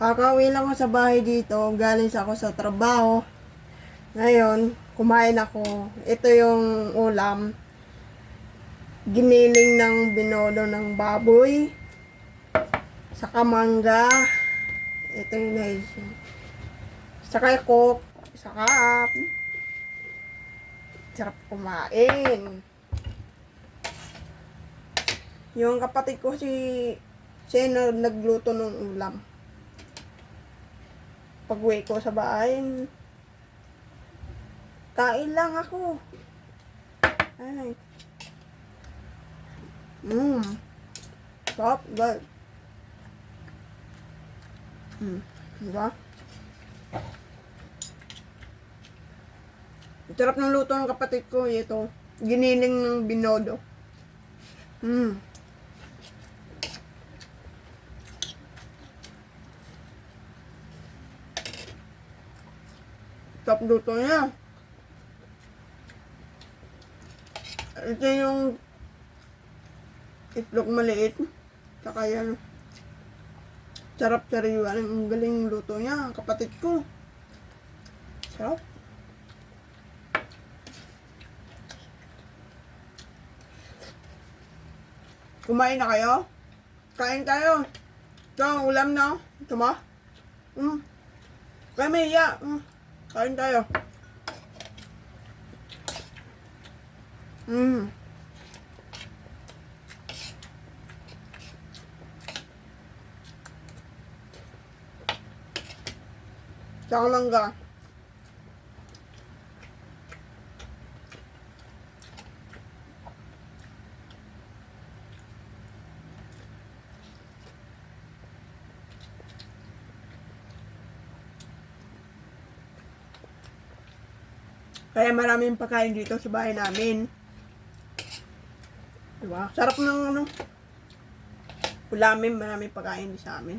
Kakauwi lang ako sa bahay dito. Galing sa ako sa trabaho. Ngayon, kumain ako. Ito yung ulam. Giniling ng binodo ng baboy. Saka mangga. Ito yung naisip. Saka coke. Saka sarap kumain. Yung kapatid ko siya nagluto ng ulam. Pag-uwi ko sa bahay, kain lang ako. Ay. Top, good. Diba? Sarap ng luto ng kapatid ko. Ito, giniling ng binodo. Top luto niya. Ito yung itlog maliit. Saka yan. Sarap sariwan. Ang galing luto niya. Kapatid ko. Sarap. Kumain na kayo? Kain tayo. Ito, ulam na. Ito mo? Kaya may iya. Kain tayo. Saka mangga. Kaya maraming pagkain dito sa bahay namin. Diba? Sarap ng ulamin, maraming pagkain sa amin.